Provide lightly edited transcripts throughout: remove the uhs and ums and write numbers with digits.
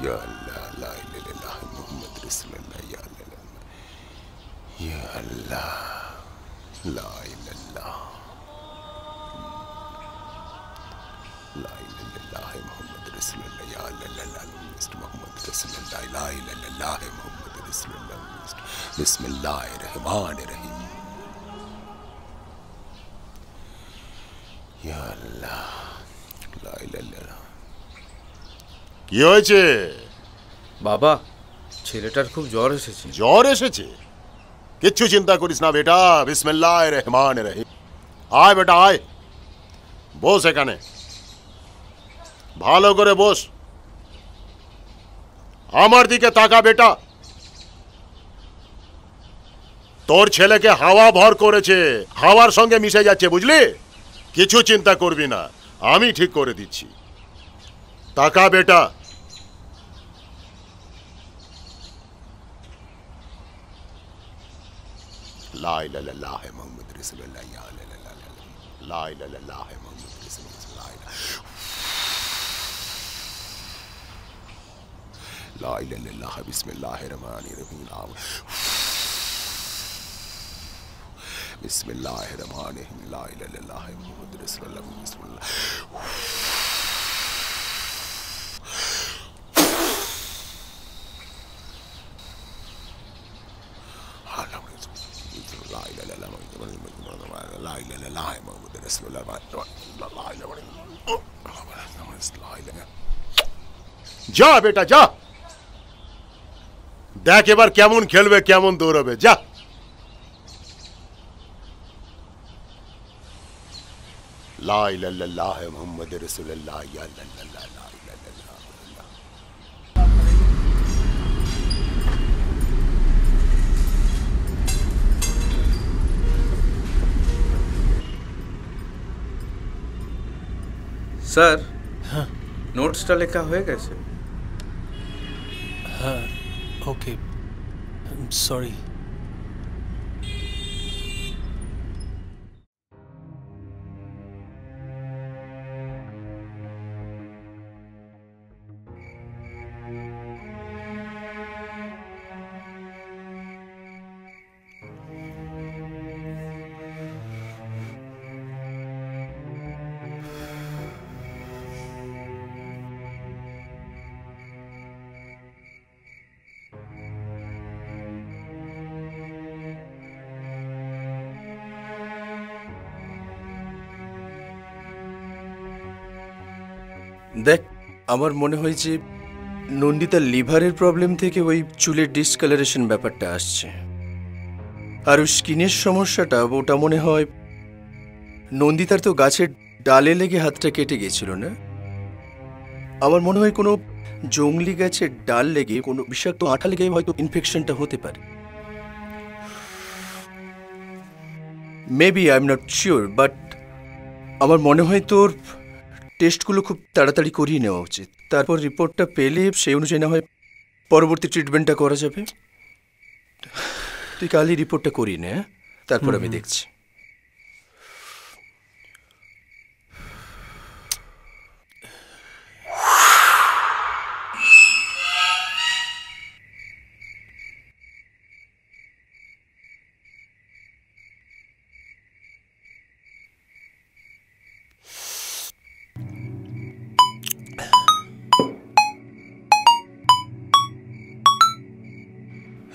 या अल्लाह ला इलाहा इल्लल्लाह मुहम्मद रसूलुल्लाह या अल्लाह या अल्लाह ला इलाहा ला इलाहा मुहम्मद रसूलुल्लाह या अल्लाह मुहम्मद रसूलुल्लाह ला इलाहा मुहम्मद रसूलुल्लाह बिस्मिल्लाहिर रहमानिर रहीम या अल्लाह ला इलाहा। কি হয়েছে বাবা? ছেলেটার খুব জ্বর এসেছে। জ্বর এসেছে? কিচ্ছু চিন্তা করিস না বেটা, বিসমিল্লাহির রহমানির রহিম। আয় বেটা আয়, বস এখানে, ভালো করে বস, আমার দিকে তাকা বেটা। তোর ছেলেকে হাওয়া ভর করেছে, হাওয়ার সঙ্গে মিশে যাচ্ছে, বুঝলি? কিছু চিন্তা করবি না, আমি ঠিক করে দিচ্ছি। তাকা বেটা। লা ইলাহা ইল্লাল্লাহ মুহাম্মদ রাসূলুল্লাহ ইয়া আল্লাহ লা ইলাহা ইল্লাল্লাহ মুহাম্মদ রাসূলুল্লাহ লা ইলাহা ইল্লাল্লাহ বিসমিল্লাহির রহমানির রহিম বিসমিল্লাহির রহমানির রহিম লা ইলাহা ইল্লাল্লাহ মুহাম্মদ রাসূলুল্লাহ বিসমিল্লাহ যা বেটা যা, দেখ এবার কেমন খেলবে, কেমন দৌড়াবে, যা। লা ইলাহা ইল্লাল্লাহ মুহাম্মাদুর রাসূলুল্লাহ ইয়া আল্লাহ লা ইলাহা ইল্লাল্লাহ। স্যার, হ্যাঁ নোটসটা লেখা হয়ে গেছে। হ্যাঁ ওকে, সরি। দেখ, আমার মনে হয় যে নন্দিতার লিভারের প্রবলেম থেকে ওই চুলের ডিসকালারেশন ব্যাপারটা আসছে। আর ওই স্কিনের সমস্যাটা, ওটা মনে হয় নন্দিতার তো গাছের ডালে লেগে হাতটা কেটে গেছিল না? আমার মনে হয় কোনো জংলি গাছের ডাল লেগে, কোনো বিষাক্ত আঠা লেগে হয়তো ইনফেকশনটা হতে পারে। Maybe, I am not sure, but আমার মনে হয় তোর টেস্টগুলো খুব তাড়াতাড়ি করিয়ে নেওয়া উচিত। তারপর রিপোর্টটা পেলে সেই অনুযায়ী না হয় পরবর্তী ট্রিটমেন্টটা করা যাবে। তুই কালই রিপোর্টটা করিয়ে নে, তারপর আমি দেখছি।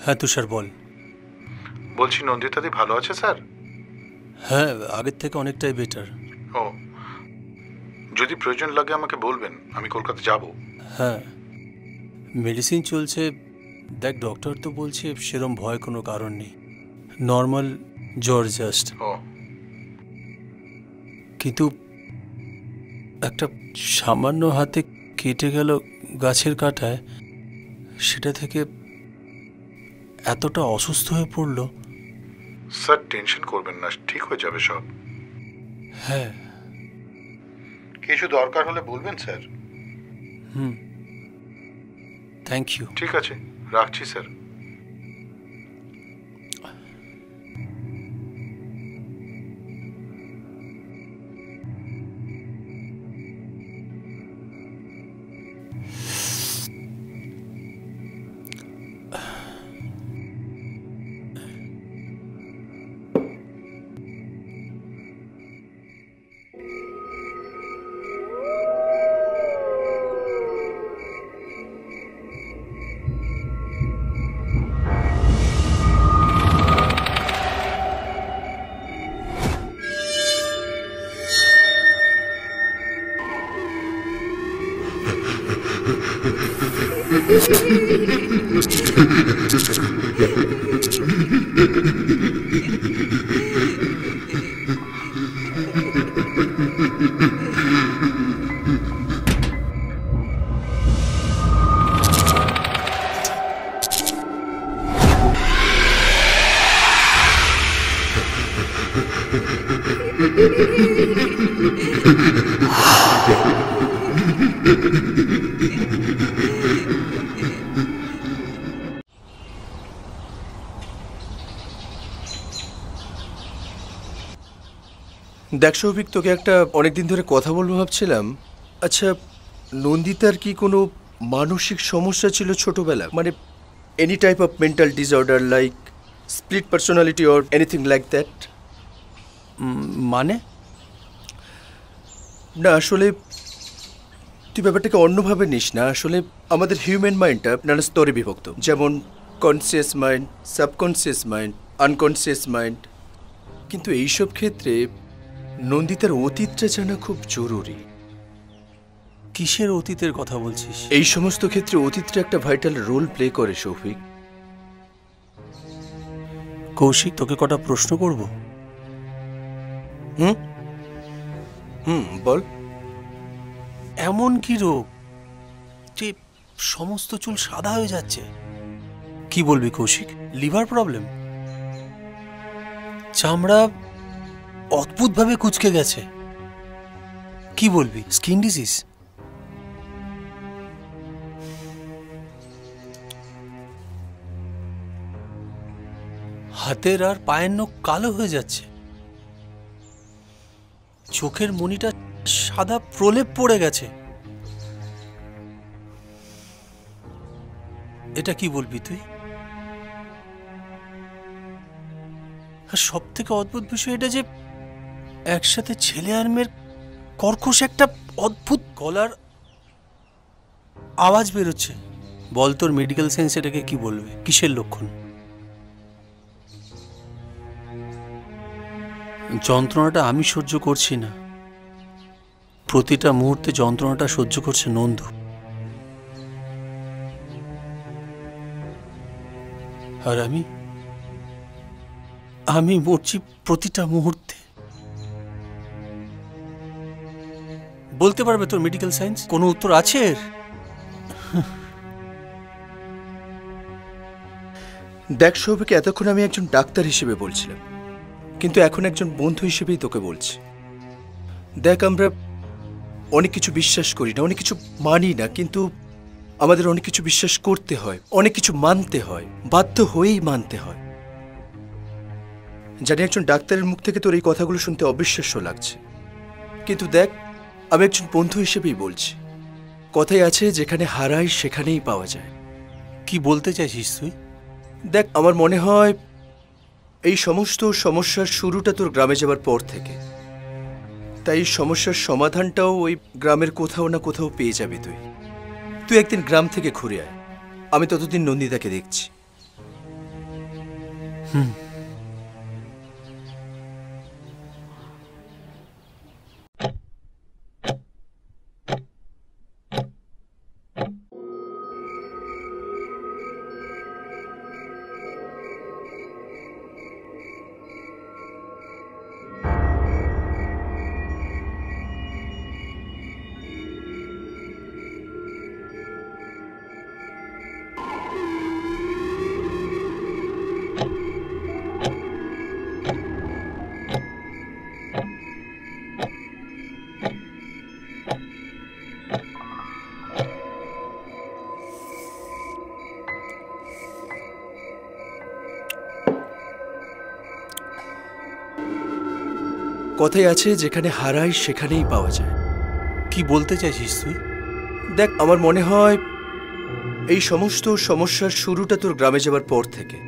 হ্যাঁ তুষার বল। বলছি নন্দিতাদি ভালো আছে স্যার? হ্যাঁ, আগের থেকে অনেকটাই বেটার। ও, যদি প্রয়োজন লাগে আমাকে বলবেন, আমি কলকাতা যাব। হ্যাঁ, মেডিসিন চলছে। দেখ, ডক্টর তো বলছে সেরম ভয় কোনো কারণ নেই, নর্মাল জ্বর জাস্ট। ও, কিন্তু একটা সামান্য হাতে কেটে গেল গাছের কাঁটায়, সেটা থেকে এতটা অসুস্থ হয়ে পড়লো। স্যার টেনশন করবেন না, ঠিক হয়ে যাবে সব। হ্যাঁ, কিছু দরকার হলে বলবেন স্যার। Thank you. ঠিক আছে, রাখছি স্যার। দেখ সৌভিক, তোকে একটা অনেকদিন ধরে কথা বলবো ভাবছিলাম। আচ্ছা, নন্দিতার কি কোনো মানসিক সমস্যা ছিল ছোটবেলা? মানে any type of mental disorder like split personality or anything like that? মানে না, আসলে তুই ব্যাপারটাকে অন্যভাবে নিস না। আসলে আমাদের হিউম্যান মাইন্ডটা নানা স্তরে বিভক্ত, যেমন conscious mind, subconscious mind, unconscious mind. কিন্তু এইসব ক্ষেত্রে নন্দিতার অতীতটা জানা খুব জরুরি। কিসের অতীতের কথা বলছিস? এই সমস্ত ক্ষেত্রে অতীতটা একটা ভাইটাল রোল প্লে করে সৌভিক। কৌশিক, তোকে কটা প্রশ্ন করব? বল। এমন কি রোগ যে সমস্ত চুল সাদা হয়ে যাচ্ছে? কি বলবি কৌশিক? Liver problem? চামড়া অদ্ভুতভাবে কুঁচকে গেছে? কি বলবি? Skin disease? হাতের আর পায়ের নখ কালো হয়ে যাচ্ছে, চোখের মণিটা সাদা প্রলেপ পড়ে গেছে। এটা কি বলবি তুই? আর সব থেকে অদ্ভুত বিষয় এটা যে একসাথে ছেলে আর মেয়ের কর্কশ একটা অদ্ভুত গলার আওয়াজ বেরোচ্ছে। বল, তোর মেডিকেল সায়েন্স এটাকে কি বলবে? কিসের লক্ষণ? যন্ত্রণাটা আমি সহ্য করছি না, প্রতিটা মুহূর্তে যন্ত্রণাটা সহ্য করছে নন্দু। আর আমি মরছি প্রতিটা মুহূর্তে। বলতে পারবে তোর মেডিকেল সায়েন্স কোনো উত্তর আছে এর? দেখ সৌভিক, এতক্ষণ আমি একজন ডাক্তার হিসেবে বলছিলাম, কিন্তু এখন একজন বন্ধু হিসেবেই তোকে বলছি। দেখ, আমরা অনেক কিছু বিশ্বাস করি না, অনেক কিছু মানি না, কিন্তু আমাদের অনেক কিছু বিশ্বাস করতে হয়, অনেক কিছু মানতে হয়, বাধ্য হয়েই মানতে হয়। জানি একজন ডাক্তারের মুখ থেকে তোর এই কথাগুলো শুনতে অবিশ্বাস্য লাগছে, কিন্তু দেখ, আমি একজন বন্ধু হিসেবেই বলছি। কথাই আছে, যেখানে হারাই সেখানেই পাওয়া যায়। কি বলতে চাইছিস তুই? দেখ, আমার মনে হয় এই সমস্ত সমস্যার শুরুটা তোর গ্রামে যাবার পর থেকে, তাই সমস্যার সমাধানটাও ওই গ্রামের কোথাও না কোথাও পেয়ে যাবি তুই। তুই একদিন গ্রাম থেকে ঘুরে আয়, আমি ততদিন নন্দিতাকে দেখছি। কথাই আছে, যেখানে হারাই সেখানেই পাওয়া যায়। কি বলতে চাইছিস তুই? দেখ, আমার মনে হয় এই সমস্ত সমস্যার শুরুটা তোর গ্রামে যাবার পর থেকে,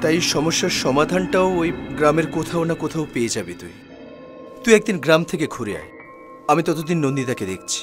তাই সমস্যার সমাধানটাও ওই গ্রামের কোথাও না কোথাও পেয়ে যাবি তুই। তুই একদিন গ্রাম থেকে ঘুরে আয়, আমি ততদিন নন্দিতাকে দেখছি।